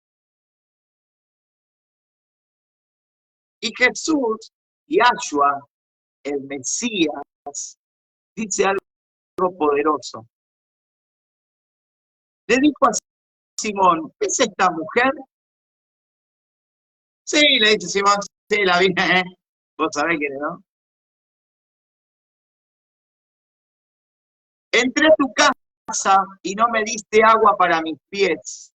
Y Jesús, Yahshua, el Mesías, dice algo poderoso. Le dijo a Simón, ¿es esta mujer? Sí, le dice Simón, sí, la vi, ¿eh? Vos sabés quién es, ¿no? Entré a tu casa y no me diste agua para mis pies,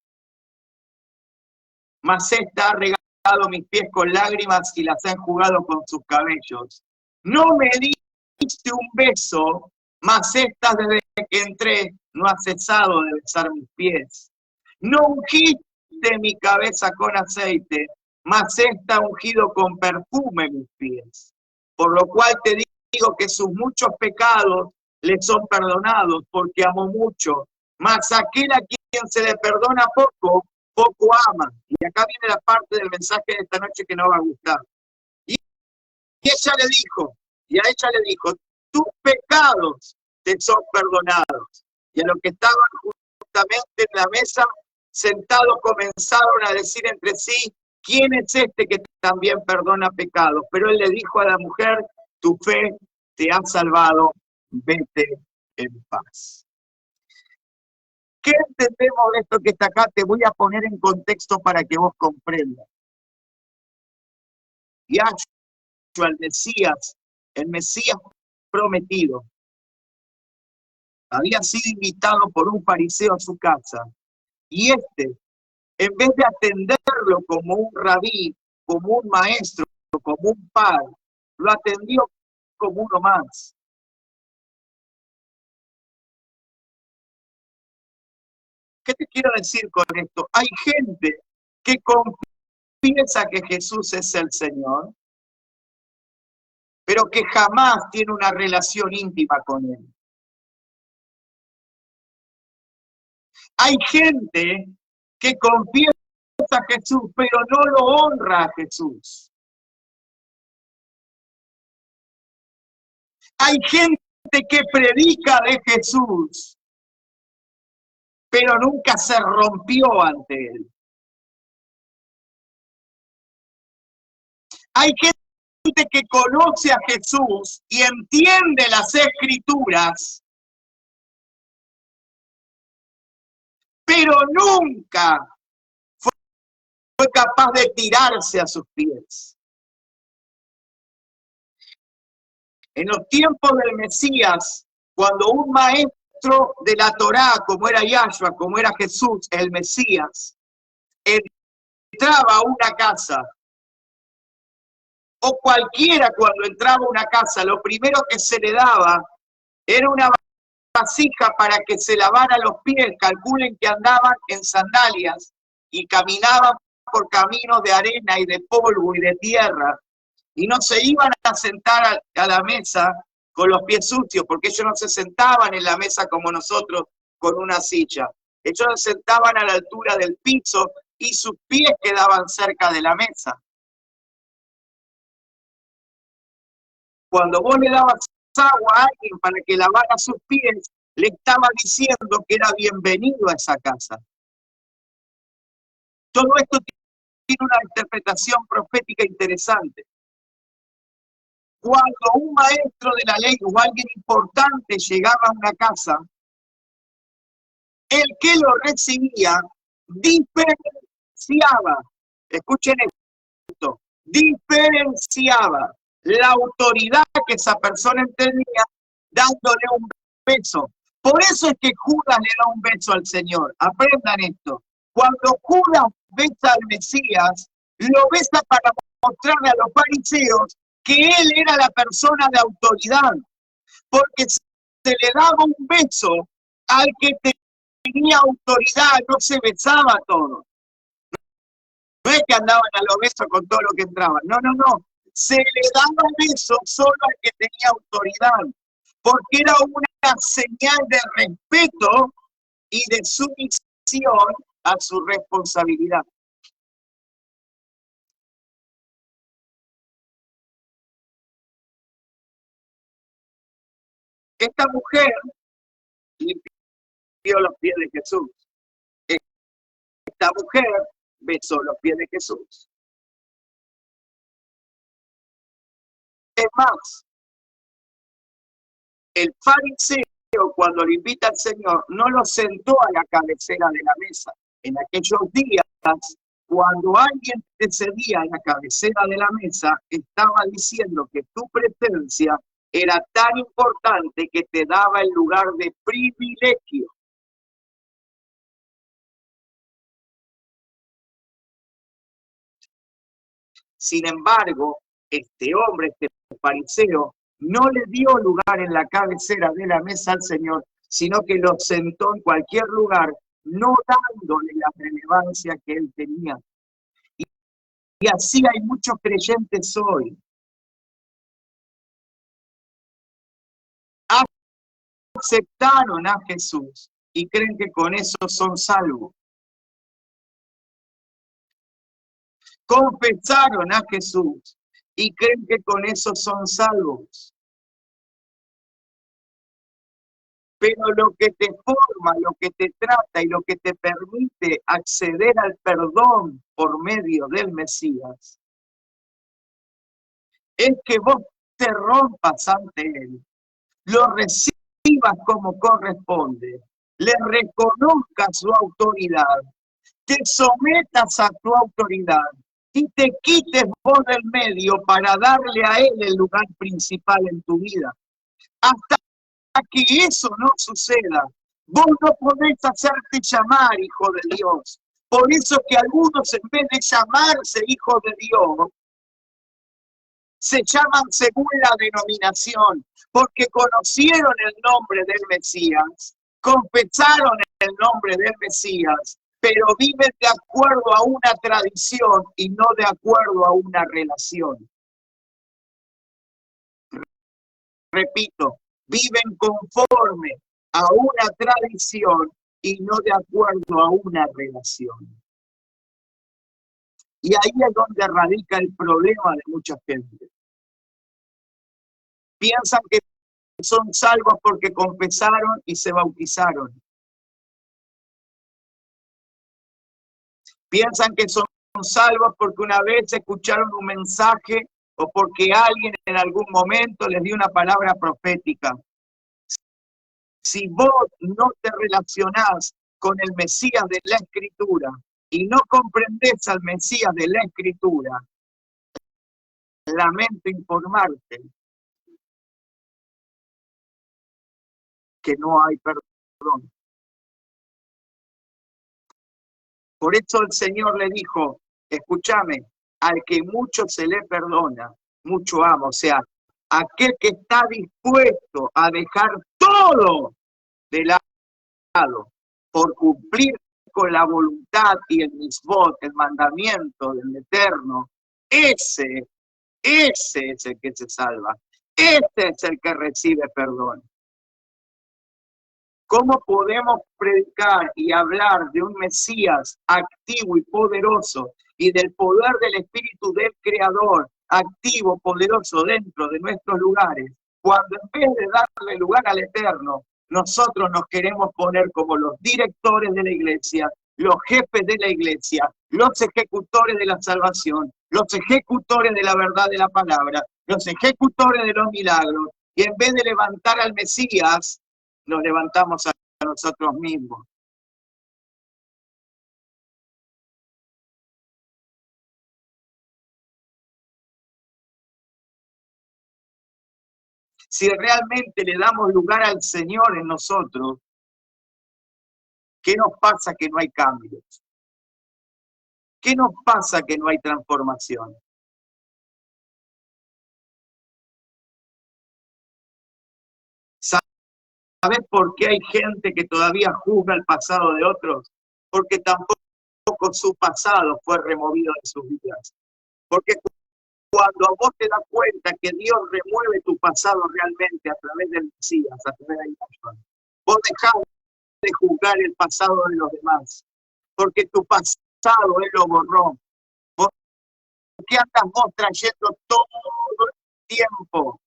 mas esta ha regado mis pies con lágrimas y las ha enjugado con sus cabellos. No me diste un beso, mas esta desde que entré no ha cesado de besar mis pies. No ungiste mi cabeza con aceite, mas esta ha ungido con perfume mis pies. Por lo cual te digo que sus muchos pecados le son perdonados, porque amó mucho. Mas aquel a quien se le perdona poco, poco ama. Y acá viene la parte del mensaje de esta noche que no va a gustar. Y ella le dijo, y a ella le dijo, tus pecados te son perdonados. Y a los que estaban justamente en la mesa, sentados, comenzaron a decir entre sí, ¿quién es este que también perdona pecados? Pero él le dijo a la mujer, tu fe te ha salvado, vete en paz. ¿Qué entendemos de esto que está acá? Te voy a poner en contexto para que vos comprendas. Yahshua, el Mesías prometido, había sido invitado por un fariseo a su casa, y este, en vez de atenderlo como un rabí, como un maestro, como un padre, lo atendió como uno más. ¿Qué te quiero decir con esto? Hay gente que confiesa que Jesús es el Señor, pero que jamás tiene una relación íntima con Él. Hay gente que confiesa a Jesús, pero no lo honra a Jesús. Hay gente que predica de Jesús, pero nunca se rompió ante él. Hay gente que conoce a Jesús y entiende las Escrituras, pero nunca fue capaz de tirarse a sus pies. En los tiempos del Mesías, cuando un maestro de la Torá, como era Yahshua, como era Jesús, el Mesías, entraba a una casa, o cualquiera cuando entraba a una casa, lo primero que se le daba era una vasija para que se lavara los pies. Calculen que andaban en sandalias y caminaban por caminos de arena y de polvo y de tierra, y no se iban a sentar a la mesa con los pies sucios, porque ellos no se sentaban en la mesa como nosotros con una silla. Ellos se sentaban a la altura del piso y sus pies quedaban cerca de la mesa. Cuando vos le dabas agua a alguien para que lavara sus pies, le estaba diciendo que era bienvenido a esa casa. Todo esto tiene una interpretación profética interesante. Cuando un maestro de la ley o alguien importante llegaba a una casa, el que lo recibía diferenciaba, escuchen esto, diferenciaba la autoridad que esa persona tenía dándole un beso. Por eso es que Judas le da un beso al Señor. Aprendan esto. Cuando Judas besa al Mesías, lo besa para mostrarle a los fariseos que él era la persona de autoridad, porque se le daba un beso al que tenía autoridad, no se besaba todo. No es que andaban a los besos con todo lo que entraban, no, no, no. Se le daba beso solo al que tenía autoridad, porque era una señal de respeto y de sumisión a su responsabilidad. Esta mujer limpió los pies de Jesús. Esta mujer besó los pies de Jesús. Es más, el fariseo, cuando le invita al Señor, no lo sentó a la cabecera de la mesa. En aquellos días, cuando alguien te cedía a la cabecera de la mesa, estaba diciendo que tu presencia era tan importante que te daba el lugar de privilegio. Sin embargo, este hombre, este fariseo, no le dio lugar en la cabecera de la mesa al Señor, sino que lo sentó en cualquier lugar, no dándole la relevancia que él tenía. Y así hay muchos creyentes hoy. Aceptaron a Jesús y creen que con eso son salvos. Confesaron a Jesús y creen que con eso son salvos. Pero lo que te forma, lo que te trata y lo que te permite acceder al perdón por medio del Mesías es que vos te rompas ante él, lo recibas como corresponde, le reconozcas su autoridad, te sometas a tu autoridad y te quites vos del medio para darle a él el lugar principal en tu vida. Hasta que eso no suceda, vos no podés hacerte llamar hijo de Dios. Por eso que algunos, en vez de llamarse hijo de Dios, se llaman según la denominación, porque conocieron el nombre del Mesías, confesaron el nombre del Mesías, pero viven de acuerdo a una tradición y no de acuerdo a una relación. Repito, viven conforme a una tradición y no de acuerdo a una relación. Y ahí es donde radica el problema de mucha gente. Piensan que son salvos porque confesaron y se bautizaron. Piensan que son salvos porque una vez escucharon un mensaje o porque alguien en algún momento les dio una palabra profética. Si vos no te relacionás con el Mesías de la Escritura y no comprendés al Mesías de la Escritura, lamento informarte que no hay perdón. Por eso el Señor le dijo, escúchame, al que mucho se le perdona, mucho ama. O sea, aquel que está dispuesto a dejar todo de lado por cumplir con la voluntad y el misbot, el mandamiento del Eterno, ese es el que se salva. Este es el que recibe perdón. ¿Cómo podemos predicar y hablar de un Mesías activo y poderoso y del poder del Espíritu del Creador activo, poderoso dentro de nuestros lugares, cuando en vez de darle lugar al Eterno, nosotros nos queremos poner como los directores de la iglesia, los jefes de la iglesia, los ejecutores de la salvación, los ejecutores de la verdad de la palabra, los ejecutores de los milagros, y en vez de levantar al Mesías, nos levantamos a nosotros mismos? Si realmente le damos lugar al Señor en nosotros, ¿qué nos pasa que no hay cambios? ¿Qué nos pasa que no hay transformación? ¿Sabes por qué hay gente que todavía juzga el pasado de otros? Porque tampoco su pasado fue removido de sus vidas. Porque cuando vos te das cuenta que Dios remueve tu pasado realmente a través del Mesías, a través de la vos dejás de juzgar el pasado de los demás, porque tu pasado Él lo borró. ¿Por qué andas vos trayendo todo el tiempo?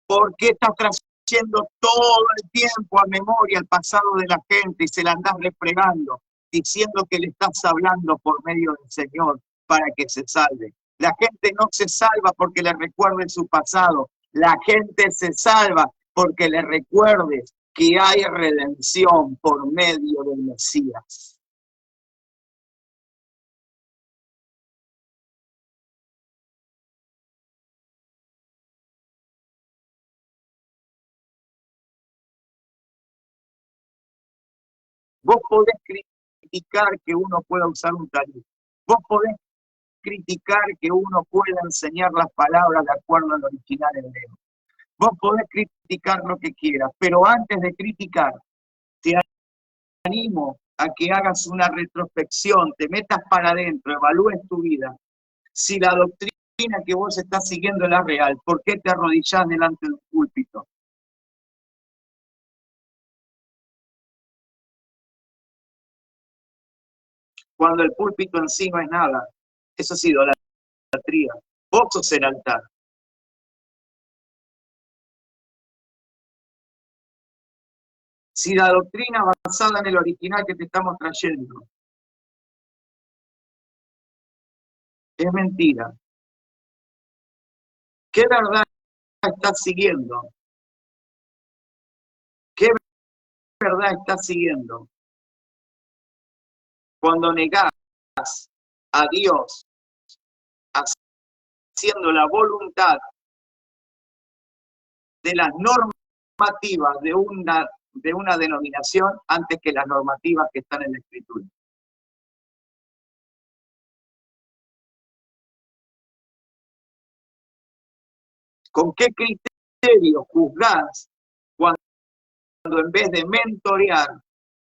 ¿Por qué estás trayendo todo el tiempo a memoria el pasado de la gente y se la andás refregando, diciendo que le estás hablando por medio del Señor para que se salve? La gente no se salva porque le recuerde su pasado. La gente se salva porque le recuerdes que hay redención por medio del Mesías. Vos podés criticar que uno pueda usar un taller. Vos podés criticar que uno pueda enseñar las palabras de acuerdo al original hebreo. Vos podés criticar lo que quieras, pero antes de criticar, te animo a que hagas una retrospección, te metas para adentro, evalúes tu vida. Si la doctrina que vos estás siguiendo es la real, ¿por qué te arrodillás delante del púlpito? Cuando el púlpito en sí no es nada, eso es idolatría. Vos sos el altar. Si la doctrina basada en el original que te estamos trayendo es mentira, ¿qué verdad estás siguiendo? ¿Qué verdad estás siguiendo? Cuando negás a Dios haciendo la voluntad de las normativas de una denominación antes que las normativas que están en la Escritura. ¿Con qué criterio juzgás cuando en vez de mentorear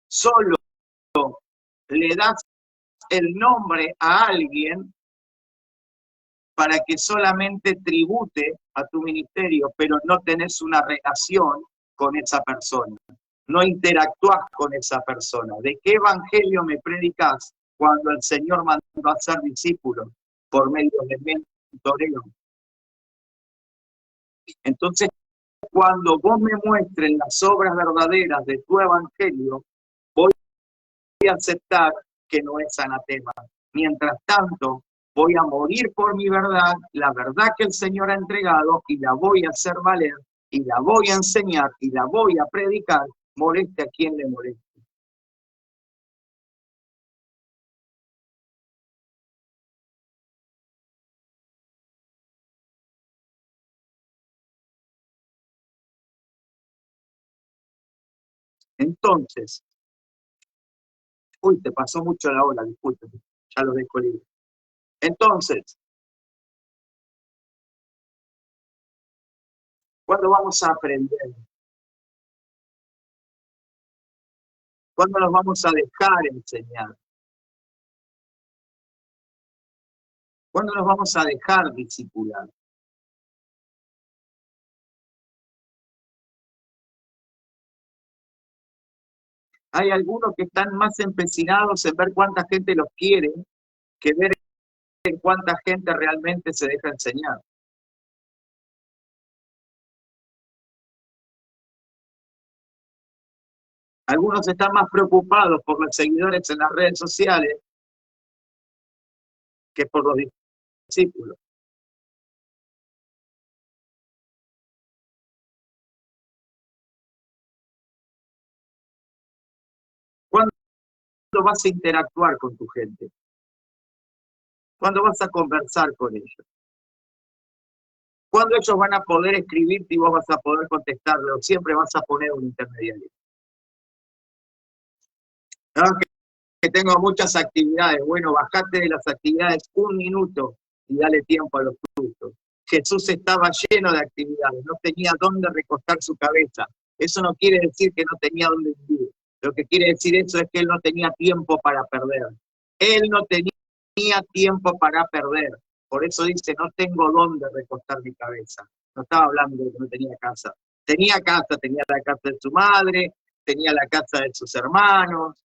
solo le das el nombre a alguien para que solamente tribute a tu ministerio, pero no tenés una relación con esa persona? no interactúas con esa persona. ¿De qué evangelio me predicas cuando el Señor mandó a ser discípulos por medio del mentoreo? Entonces, cuando vos me muestres las obras verdaderas de tu evangelio, voy a aceptar que no es anatema. Mientras tanto, voy a morir por mi verdad, la verdad que el Señor ha entregado, y la voy a hacer valer, y la voy a enseñar, y la voy a predicar, moleste a quien le moleste. Entonces, uy, te pasó mucho la hora, disculpe, ya lo dejo libre. Entonces, ¿cuándo vamos a aprender? ¿Cuándo nos vamos a dejar enseñar? ¿Cuándo nos vamos a dejar discipular? Hay algunos que están más empecinados en ver cuánta gente los quiere que ver en cuánta gente realmente se deja enseñar. Algunos están más preocupados por los seguidores en las redes sociales que por los discípulos. ¿Cuándo vas a interactuar con tu gente? ¿Cuándo vas a conversar con ellos? ¿Cuándo ellos van a poder escribirte y vos vas a poder contestarlo? Siempre vas a poner un intermediario. ¿No? Que tengo muchas actividades. Bueno, bajate de las actividades 1 minuto y dale tiempo a los frutos. Jesús estaba lleno de actividades, no tenía dónde recostar su cabeza. Eso no quiere decir que no tenía dónde vivir. Lo que quiere decir eso es que él no tenía tiempo para perder. Él no tenía tiempo para perder. Por eso dice, no tengo dónde recostar mi cabeza. No estaba hablando de que no tenía casa. Tenía casa, tenía la casa de su madre, tenía la casa de sus hermanos,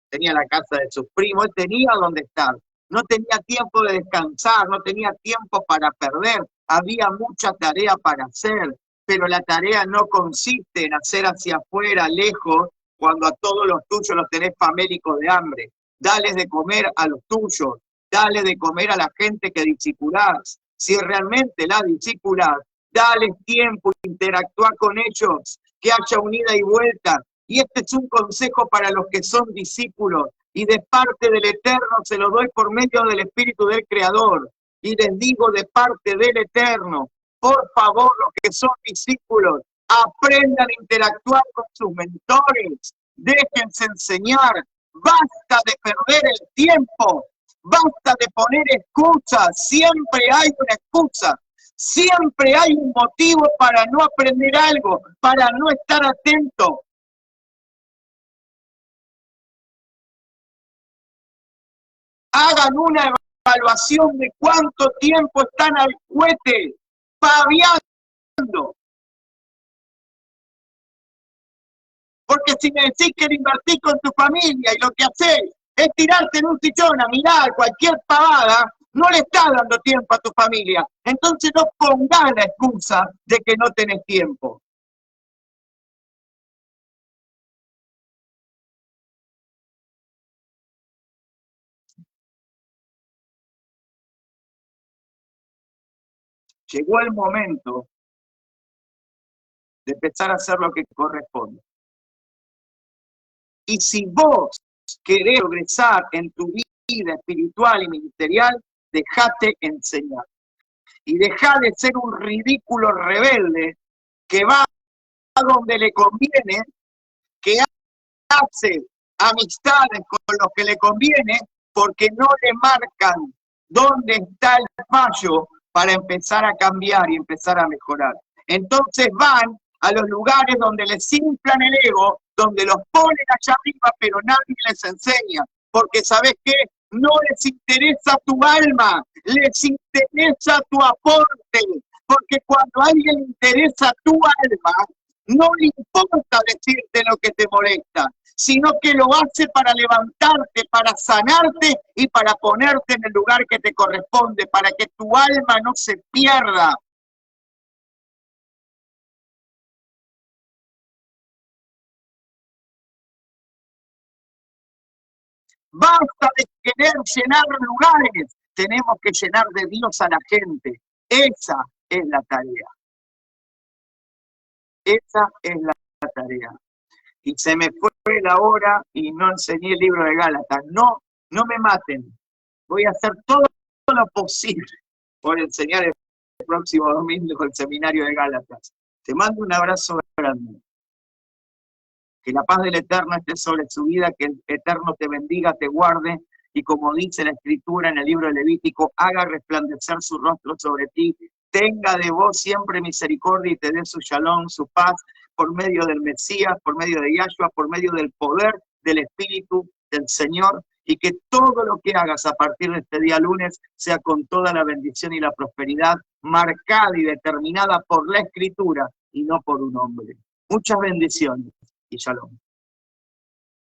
tenía la casa de sus primos, él tenía donde estar. No tenía tiempo de descansar, no tenía tiempo para perder. Había mucha tarea para hacer, pero la tarea no consiste en hacer hacia afuera, lejos, cuando a todos los tuyos los tenés famélicos de hambre. Dales de comer a los tuyos, dale de comer a la gente que discipulás. Si realmente la discipulás, dale tiempo, interactúa con ellos, que haya un ida y vuelta. Y este es un consejo para los que son discípulos, y de parte del Eterno se lo doy por medio del Espíritu del Creador. Y les digo de parte del Eterno, por favor, los que son discípulos, aprendan a interactuar con sus mentores, déjense enseñar, basta de perder el tiempo, basta de poner excusas, siempre hay una excusa. Siempre hay un motivo para no aprender algo, para no estar atento. Hagan una evaluación de cuánto tiempo están al cohete, paviando. Porque si me decís que invertís con tu familia y lo que hacés es tirarte en un sillón a mirar cualquier pavada, no le estás dando tiempo a tu familia. Entonces no pongas la excusa de que no tenés tiempo. Llegó el momento de empezar a hacer lo que corresponde. Y si vos querés progresar en tu vida espiritual y ministerial, dejate enseñar. Y dejá de ser un ridículo rebelde que va a donde le conviene, que hace amistades con los que le conviene, porque no le marcan dónde está el fallo para empezar a cambiar y empezar a mejorar. Entonces van a los lugares donde les inflan el ego, donde los ponen allá arriba, pero nadie les enseña. Porque, ¿sabés qué? No les interesa tu alma, les interesa tu aporte. Porque cuando a alguien le interesa tu alma, No le importa decirte lo que te molesta, sino que lo hace para levantarte, para sanarte y para ponerte en el lugar que te corresponde, para que tu alma no se pierda. Basta de querer llenar lugares, tenemos que llenar de Dios a la gente. Esa es la tarea. Esa es la tarea. Y se me fue la hora y no enseñé el libro de Gálatas. No, no me maten. Voy a hacer todo lo posible por enseñar el próximo domingo el seminario de Gálatas. Te mando un abrazo grande. Que la paz del Eterno esté sobre su vida, que el Eterno te bendiga, te guarde, y como dice la Escritura en el libro de Levítico, haga resplandecer su rostro sobre ti, tenga de vos siempre misericordia y te dé su shalom, su paz, por medio del Mesías, por medio de Yahshua, por medio del poder del Espíritu del Señor, y que todo lo que hagas a partir de este día lunes sea con toda la bendición y la prosperidad marcada y determinada por la Escritura y no por un hombre. Muchas bendiciones y shalom.